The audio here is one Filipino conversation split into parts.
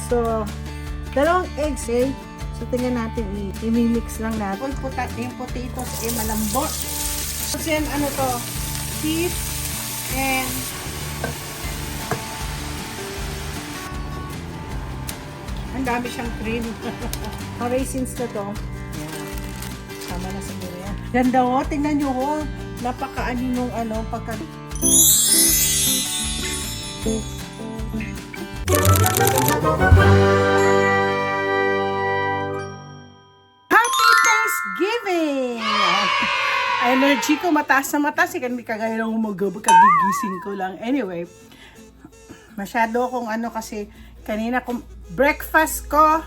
So, dalawang eggs eh. So, tingnan natin, i-mix lang natin. Yung potatoes eh malambot. So, then, ano to? Cheese and ang dami siyang cream. Raisins na to. Ayan. Sama na siguro yan. Ganda ho. Tingnan nyo ho. Napaka-aninong pagka... Happy Thanksgiving! Energy ko mataas na mataas. Hindi kagaya ng umagabi. Kagigising ko lang. Anyway, masyado akong kasi kanina breakfast ko,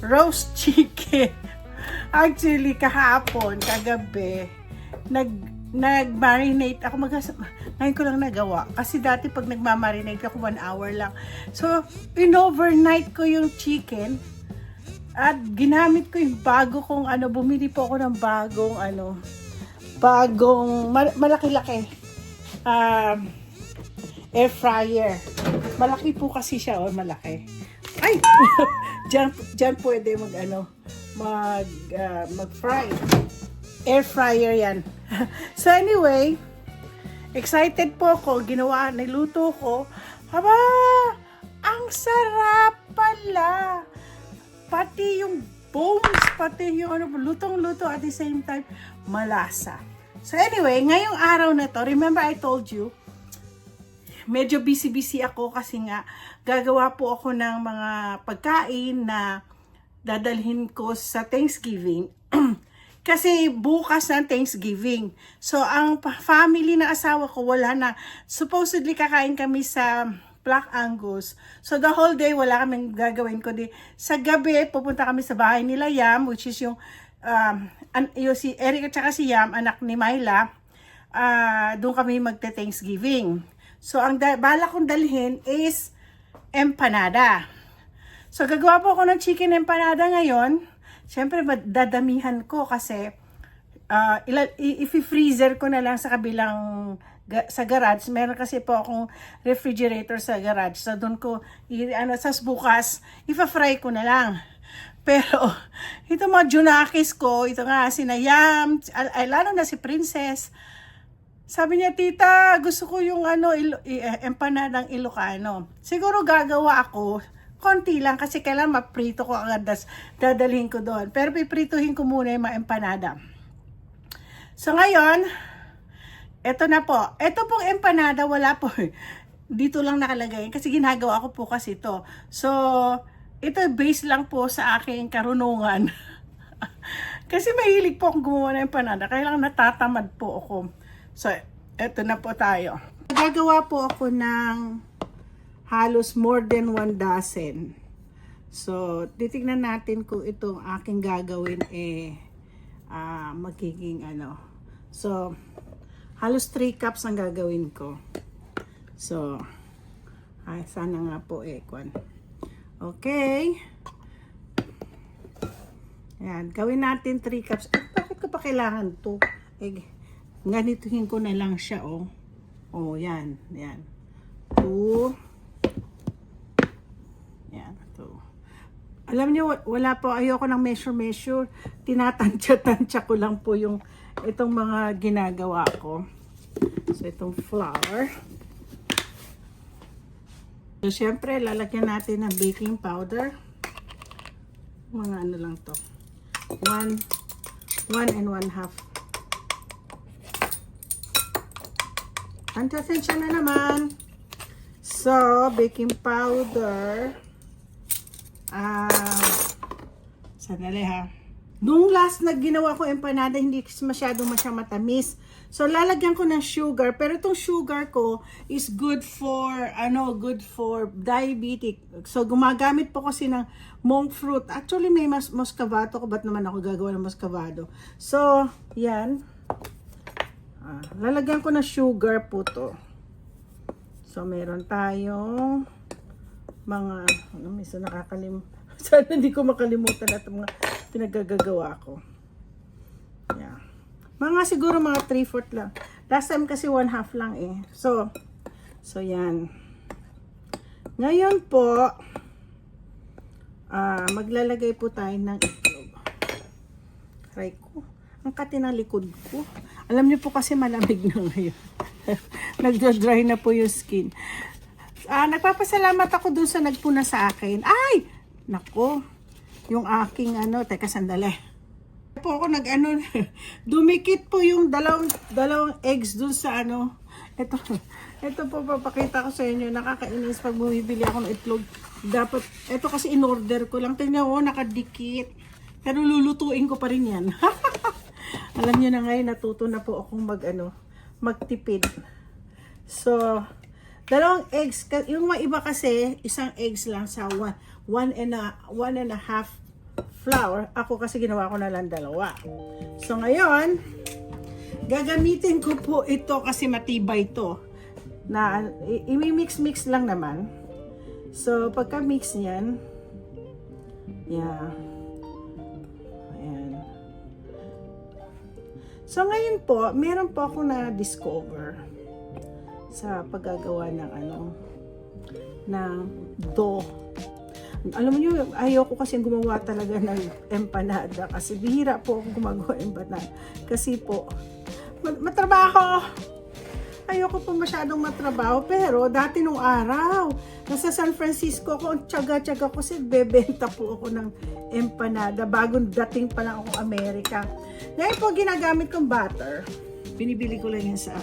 roast chicken. Actually, kahapon, kagabi, nag-marinate ako. Ngayon ko lang nagawa. Kasi dati pag nagmamarinate ako, 1 hour lang. So, in-overnight ko yung chicken. At ginamit ko yung bago kong bumili po ako ng bagong, malaki-laki. Air fryer. Malaki po kasi siya, malaki. Ay! Diyan pwede mag-fry. Air fryer yan. So anyway, excited po ako. Niluto ko. Haba! Ang sarap pala! Pati yung bones, pati yung lutong-luto at the same time, malasa. So anyway, ngayong araw na to, remember I told you, medyo busy-busy ako kasi nga gagawa po ako ng mga pagkain na dadalhin ko sa Thanksgiving. Kasi bukas na Thanksgiving. So, ang family ng asawa ko wala na. Supposedly kakain kami sa Black Angus. So, the whole day wala kaming gagawin ko. Sa gabi, pupunta kami sa bahay nila Yam, which is yung si Eric at saka si Yam, anak ni Myla. Doon kami magte-Thanksgiving. So, ang bala kong dalhin is empanada. So, gagawa po ako ng chicken empanada ngayon. Siyempre, dadamihan ko kasi i-freezer ko na lang sa kabilang sa garage. Meron kasi po akong refrigerator sa garage. So, doon ko, sa bukas, ipa-fry ko na lang. Pero, ito mga junakis ko, ito nga, sinayam, lalo na si Princess. Sabi niya, tita, gusto ko yung empanadang Ilocano. Siguro gagawa ako, konti lang kasi kailan maprito ko agad, dadalhin ko doon. Pero piprituhin ko muna yung mga empanada. So ngayon, eto na po. Eto pong empanada, wala po. Dito lang nakalagay kasi ginagawa ko po kasi ito. So, ito base lang po sa aking karunungan. Kasi mahilig po akong gumawa ng empanada, kaya lang natatamad po ako. So, eto na po tayo. Gagawa po ako ng halos more than 1 dozen. So, titignan natin kung itong aking gagawin magiging So, halos 3 cups ang gagawin ko. So, sana nga po Okay. Ayan, gawin natin 3 cups. Bakit ko pa kailangan to? Ganituhin ko na lang siya, yan. 2. Yan, 2. Alam niyo, wala po, ayoko ng measure. Tinatansya ko lang po itong mga ginagawa ko. So, itong flour. So, syempre, lalagyan natin ng baking powder. Mga lang to. 1 and 1/2. Tansya na naman. So, baking powder. Sandali ha. Nung last na ginawa ko empanada, hindi masyadong matamis. So, lalagyan ko ng sugar. Pero itong sugar ko is good for diabetic. So, gumagamit po kasi ng monk fruit. Actually, may muscovado ko. Ba't naman ako gagawa ng muscovado? So, yan. Lalagyan ko ng sugar po to. So, meron tayong mga, minsan sana hindi ko makalimutan at mga pinagagagawa ko. Yeah. Mga siguro mga 3/4 lang. Last time kasi 1/2 lang So yan. Ngayon po, maglalagay po tayo ng itlog. Try ko. Ang kati ng likod ko. Alam niyo po kasi malamig na ngayon. Nagdo-dry na po yung skin. Nagpapasalamat ako dun sa nagpuna sa akin. Ay! Nako. Yung aking teka sandali. Po ako dumikit po yung dalawang eggs dun sa ito po papakita ko sa inyo. Nakakainis pag bumibili ako ng itlog. Dapat, ito kasi in-order ko lang. Tingnan mo, nakadikit. Pero lulutuin ko pa rin yan. Alam niyo na ngayon, natuto na po akong magtipid. So, dalawang eggs. Yung mga iba kasi, isang eggs lang sa one and a half flour. Ako kasi ginawa ko na lang dalawa. So, ngayon, gagamitin ko po ito kasi matibay to. Na i-mix lang naman. So, pagka-mix niyan, yeah. Ayan. So, ngayon po, meron po ako na-discover sa paggagawa ng dough. Alam mo nyo, ayoko kasi gumawa talaga ng empanada kasi bihira po ako gumagawa ng empanada. Kasi po, matrabaho. Ayoko po masyadong matrabaho, pero dati nung araw, nasa San Francisco ako, ang tiyaga-tiyaga ko kasi bebenta po ako ng empanada bagong dating pa lang ako Amerika. Ngayon po, ginagamit kong butter. Binibili ko lang yan sa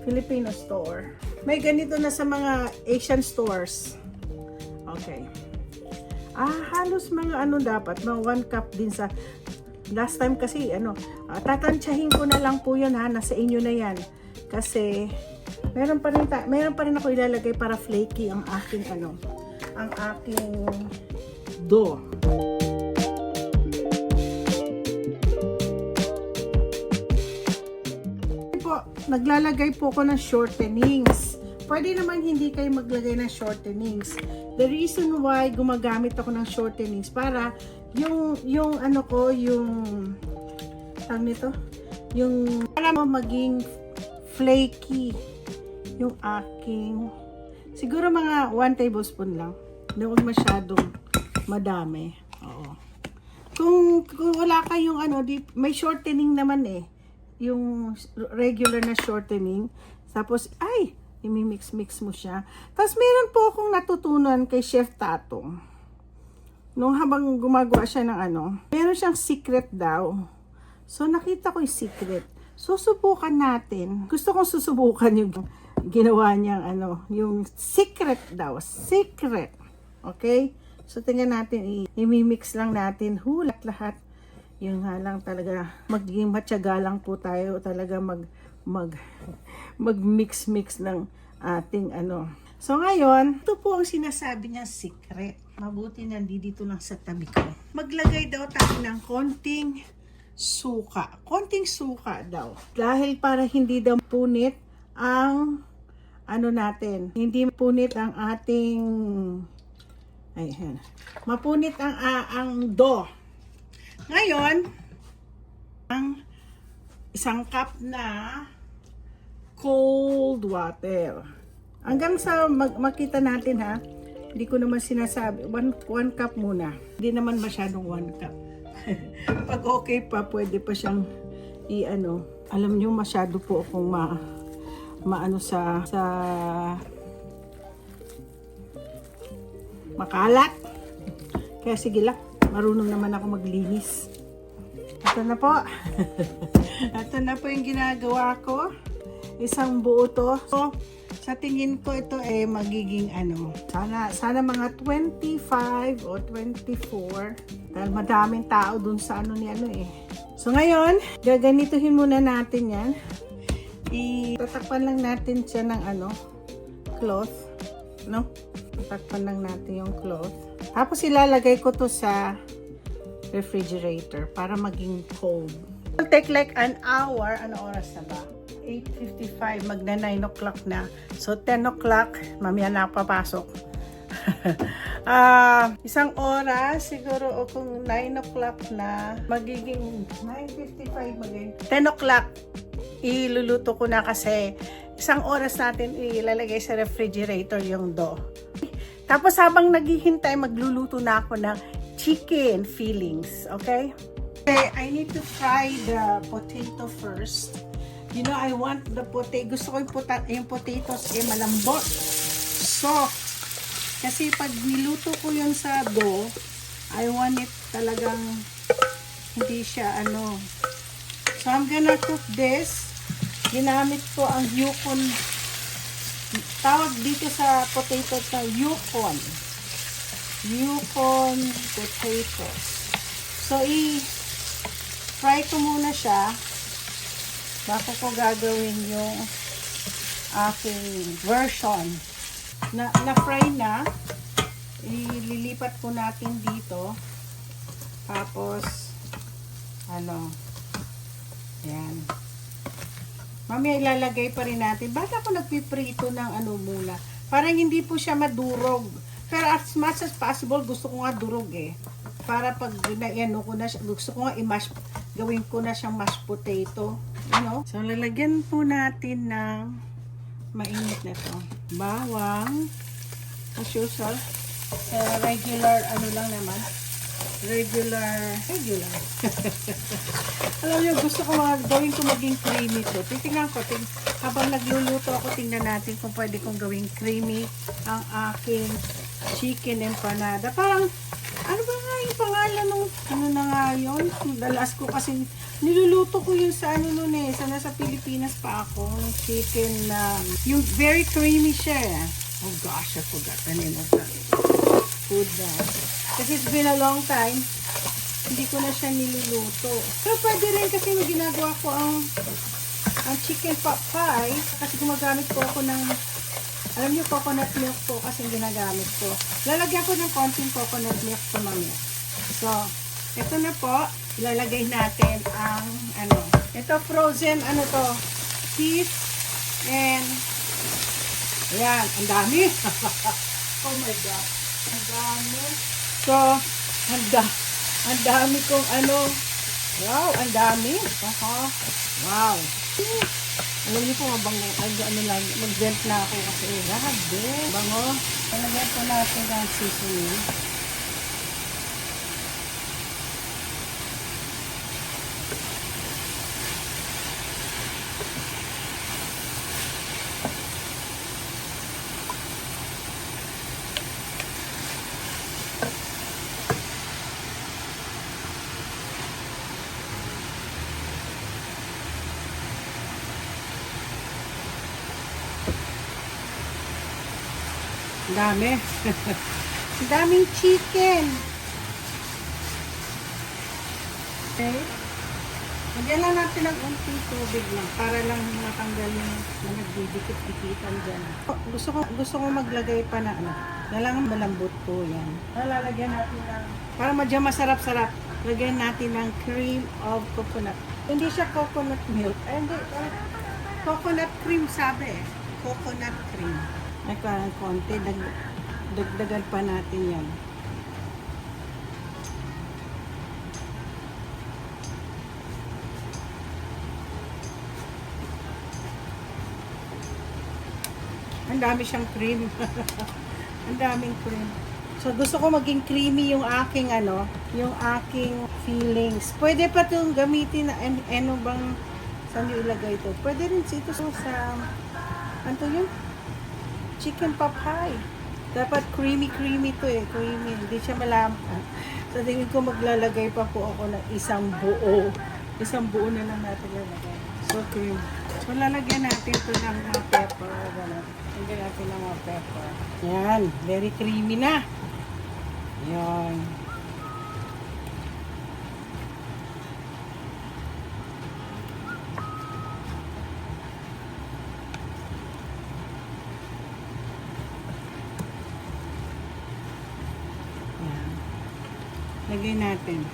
Filipino store. May ganito na sa mga Asian stores. Okay. Halos mga dapat, mga 1 cup din sa last time kasi, tatansyahin ko na lang po yun nasa inyo na yan. Kasi meron pa rin ako ilalagay para flaky ang aking dough. Naglalagay po ako ng shortenings. Pwede naman hindi kayo maglagay ng shortenings. The reason why gumagamit ako ng shortenings para yung para maging flaky yung aking, siguro mga 1 tablespoon lang. Huwag masyadong madami. Oo. Kung wala kayong may shortening naman yung regular na shortening. Tapos, imimix mo siya. Tapos, meron po akong natutunan kay Chef Tatong. Nung habang gumagawa siya ng meron siyang secret daw. So, nakita ko yung secret. Susubukan natin. Gusto kong susubukan yung ginawa niyang yung secret daw. Secret. Okay? So, tingnan natin. I-mix lang natin. Lahat. Yung lang talaga. Magiging matyaga lang po tayo. Talaga mag-mix ng ating So, ngayon, ito po ang sinasabi niya secret. Mabuti nandito lang sa tabi ko. Maglagay daw tayo ng konting suka. Konting suka daw. Dahil para hindi daw punit ang natin. Hindi punit ang ating mapunit ang dough. Ngayon, ang 1 cup na cold water. Hanggang sa makita natin Hindi ko naman sinasabi. 1 cup muna. Hindi naman masyadong 1 cup. Pag okay pa, pwede pa siyang alam niyo masyado po akong sa makalat. Kaya sige lang, marunong naman ako maglinis. Ito na po. Ito na po yung ginagawa ko. Isang buo to. So, sa tingin ko ito magiging sana mga 25 o 24 dahil madaming tao dun sa So ngayon, gaganituhin muna natin yan. Tatakpan lang natin siya ng cloth, tatakpan lang natin yung cloth. Tapos ilalagay ko to sa refrigerator para maging cold. It'll take like an hour. Ano oras na ba? 8:55, magna 9 o'clock na. So, 10 o'clock, mamaya na papasok. Isang oras, siguro kung 9 o'clock na, magiging 9:55, magiging 10 o'clock, iluluto ko na kasi isang oras natin ilalagay sa refrigerator yung dough. Tapos habang naghihintay, magluluto na ako ng chicken fillings. Okay? Okay, I need to fry the potato first. You know, I want the potato. Gusto ko yung potatoes malambot. Soft. Kasi pag niluto ko yun sa dough, I want it talagang hindi siya So I'm gonna cook this. Ginamit ko ang Yukon. Tawag dito sa potato na Yukon. Yukon potatoes. So i-fry ko muna siya bago ko gagawin yung aking version. Na-fry na. Ililipat ko natin dito. Tapos ayan. Mamaya ilalagay pa rin natin. Bakit ako nagpiprito ng muna? Parang hindi po siya madurog. Pero as much as possible, gusto ko nga durog Para pag ko na siya, gusto ko nga i-mash, gawin ko na siyang mashed potato. So, lalagyan po natin ng mainit na to. Bawang. As usual. Regular, lang naman. Regular. Alam niyo, gusto ko gawin ko maging creamy to. Titingnan ko, habang nagluluto ako, tingnan natin kung pwede kong gawing creamy ang aking chicken empanada. Parang, ano ba nga yung pangalan nung, na nga yun? Dalas ko kasi, niluluto ko yun sa sa nasa Pilipinas pa ako, chicken na, yung very creamy siya. Oh gosh, I forgot the name of that food now. Kasi it's been a long time, hindi ko na siya niluluto. Pero pwede rin kasi ginagawa ko ang chicken pot pie, kasi gumagamit ko ako ng, alam niyo, coconut milk po kasi ginagamit ko. Lalagyan ko ng konting coconut milk sa mamaya. So, ito na po, ilalagay natin ang, ito frozen, beef, and, ayan, ang dami. Oh my God, ang dami. So, ang dami kong wow, ang dami. Wow. Alam niyo po, mabango, mag-vent na ako kasi, grabe, bango. Talagyan po natin ang seasoning. Dami. Ang daming chicken. Okay. Lagyan lang natin ng unting tubig lang para lang matanggal yung nagdidikit-dikitan dyan. Gusto ko maglagay pa na lang malambot po yan. Lalagyan natin ng, para medyo masarap-sarap, lagyan natin ng cream of coconut. Hindi siya coconut milk. Hindi. Coconut cream sabi Coconut cream. Ay, parang konti, dagdagan pa natin yan. Ang dami siyang cream. Ang daming cream. So, gusto ko maging creamy yung aking, yung aking fillings. Pwede pa itong gamitin na, saan yung ilagay ito? Pwede rin ito sa, yun? Chicken pot pie. Dapat creamy to creamy. Hindi siya malamang. So, tingin ko maglalagay pa po ako ng isang buo. Isang buo na lang natin lalagay. So, cream. So, lalagyan natin ito ng mga pepper. Lagyan natin ng mga pepper. Yan. Very creamy na. Yan. Lagay natin.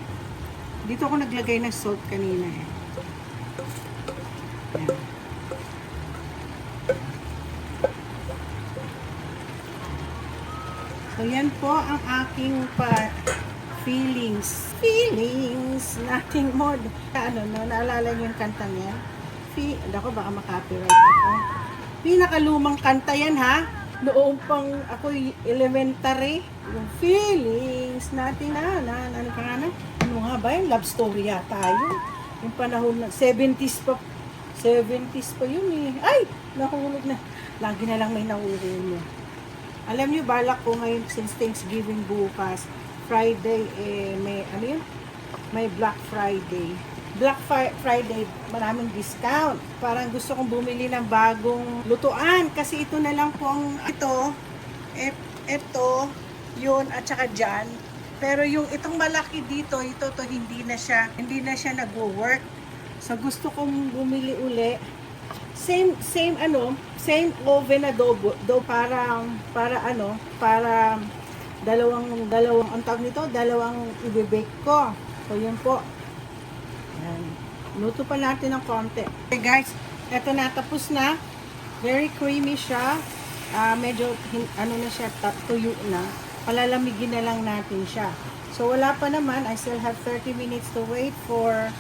Dito ako naglagay ng salt kanina Yan. So, yan po ang aking fillings. Nothing more. Naalala niyo yung kantang yan? Ako, baka makapiright ako. Pinakalumang kanta yan, ha? Noong pang ako'y elementary, yung feelings natin ano pa nga na? Ano nga ba yung love story yata yun? Yung panahon na 70s pa yun eh. Ay! Nahulog na. Lagi na lang may nahulog. Alam niyo, balak ko ngayon since Thanksgiving bukas, Friday, may ano yun? May Black Friday. Friday, maraming discount. Parang gusto kong bumili ng bagong lutuan kasi ito na lang po ang ito, yun at saka dyan. Pero yung itong malaki dito, ito to hindi na siya nagwo-work. So gusto kong bumili uli. Same oven na do para dalawang ang tawag nito, dalawang i-bake ko. So yun po. Yan. Luto pa natin ng konti. Okay guys, eto na, tapos na. Very creamy siya. Medyo, na siya, tuyo na. Palalamigin na lang natin siya. So wala pa naman. I still have 30 minutes to wait for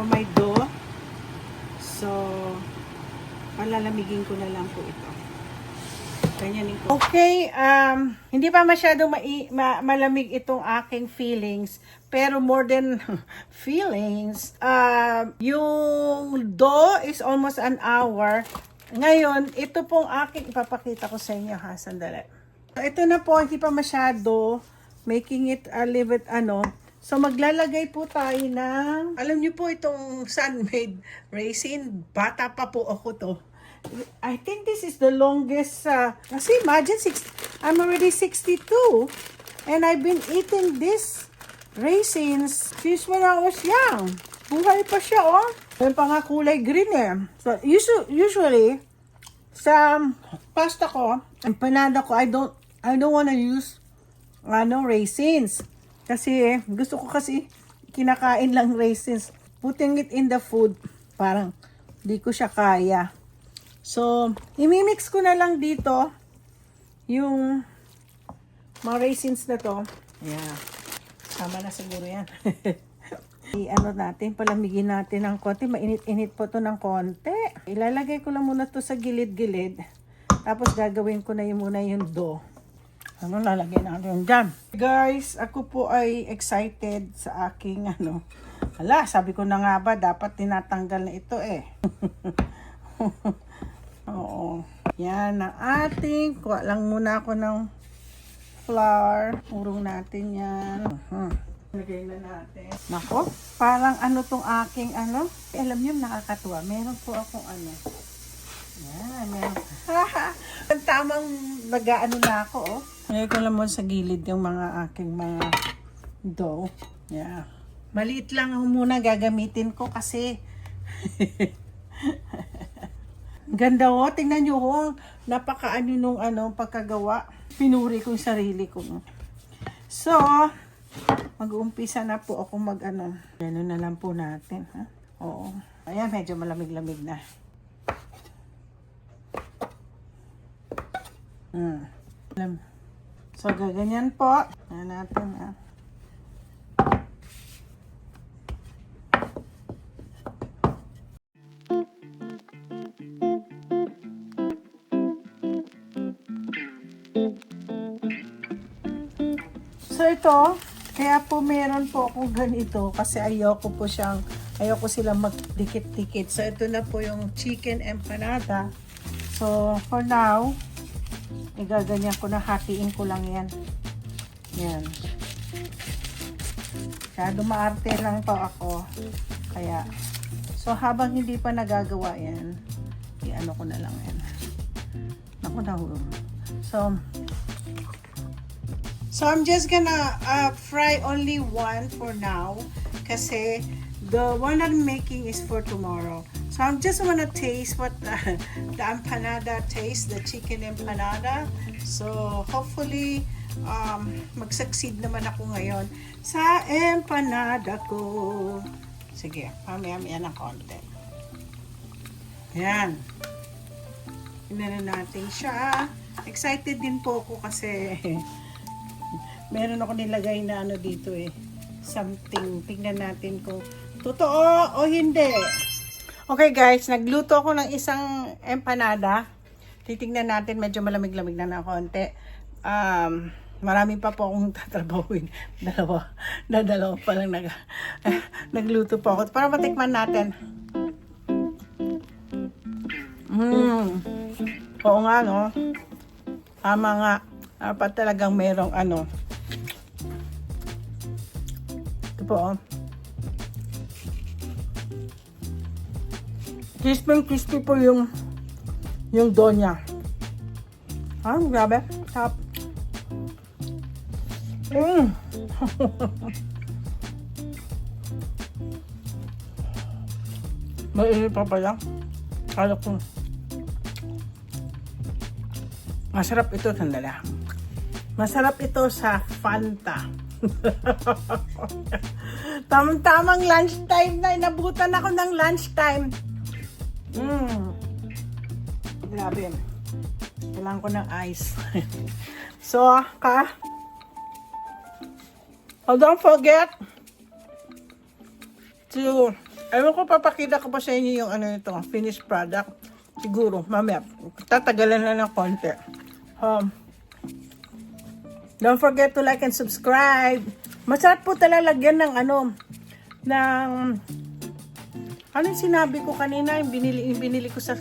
my dough. So, palalamigin ko na lang po ito. Ganyanin ko. Okay, hindi pa masyadong malamig itong aking feelings. Pero more than feelings, yung dough is almost an hour. Ngayon, ito pong aking ipapakita ko sa inyo ha, sandali. So, ito na po, hindi pa masyado, making it a little bit So, maglalagay po tayo ng, alam niyo po itong Sun-Maid raisin, bata pa po ako to. I think this is the longest, kasi imagine, I'm already 62, and I've been eating this raisins since when I was young. Buhay pa siya, oh. May pa nga kulay green eh. So, usually, sa pasta ko, empanada ko, I don't wanna use, raisins. Kasi, gusto ko kasi, kinakain lang raisins. Putting it in the food, parang, di ko siya kaya. So, imimix ko na lang dito yung mga raisins na to. Yeah. Sama na siguro yan. Palamigin natin ng konti. Mainit-init po to ng konti. Ilalagay ko lang muna to sa gilid-gilid. Tapos gagawin ko na muna yung dough. Lalagay natin dyan. Guys, ako po ay excited sa aking sabi ko na nga ba, dapat tinatanggal na ito eh. Oo. Yan ang ating. Kuha lang muna ako ng flour. Urong natin yan. Lagay na natin. Nako, parang tong aking Alam niyo, nakakatuwa. Meron po akong Yan, meron. Ang tamang na ako, oh. Lagay ko lang mo sa gilid yung mga aking mga dough. Yeah. Maliit lang muna gagamitin ko kasi ganda oh, tingnan nyo oh, nung pagkagawa. Pinuri ko yung sarili ko. So, mag-uumpisa na po ako gano'n na lang po natin. Ha? Oo. Ayan, medyo malamig-lamig na. So, gaganyan po. Ayan natin ha. So ito, kaya po meron po akong ganito kasi ayoko silang magdikit-dikit. So ito na po yung chicken empanada. So for now, igaganyan ko na, hatiin ko lang yan. Yan. Kaya dumaarte lang po ako. Kaya, so habang hindi pa nagagawa yan, ko na lang yan. Naku, nahulog. So I'm just gonna fry only one for now kasi the one I'm making is for tomorrow. So I'm just wanna taste what the empanada tastes, the chicken empanada. So hopefully mag-succeed naman ako ngayon sa empanada ko. Sige, mamaya-maya ng konti. Yan. Tingnan natin siya. Excited din po ako kasi meron ako nilagay na dito eh. Something. Tingnan natin kung totoo o hindi. Okay guys, nagluto ako ng isang empanada. titignan natin, medyo malamig-lamig na ng konti. Marami pa po akong tatrabahuin. Dalawa pa lang nagluto po ako. Para matikman natin. Oo nga, no? Tama nga. Dapat talagang merong ano. Ito po, oh. Crispy po yung dough niya. Grabe. Tap. Mainit pa pala. Kala ko. Masarap ito, sandali. Masarap ito sa Fanta. Tamang lunchtime na. Inabutan ako ng lunchtime. Grabe. Kailangan ko ng ice. So, don't forget to, ewan ko, papakita ko pa sa inyo yung ano ito, finished product. Siguro, mamaya, tatagalan na ng konti. Don't forget to like and subscribe. Masarap po talalagyan ng ano yung sinabi ko kanina, yung binili ko sa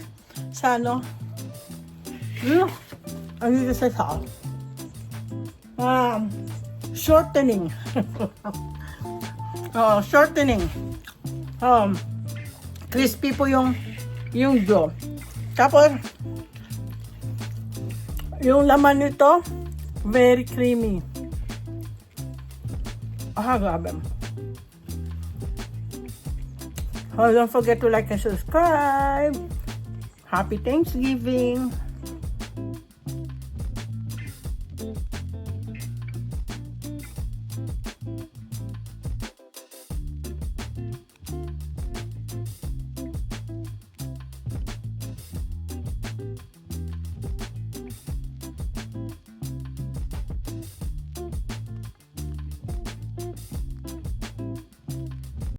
ano? Ano yung sa shortening. Shortening. Crispy po yung dough. Tapos, yung laman nito, very creamy. Grabe. Don't forget to like and subscribe. Happy Thanksgiving.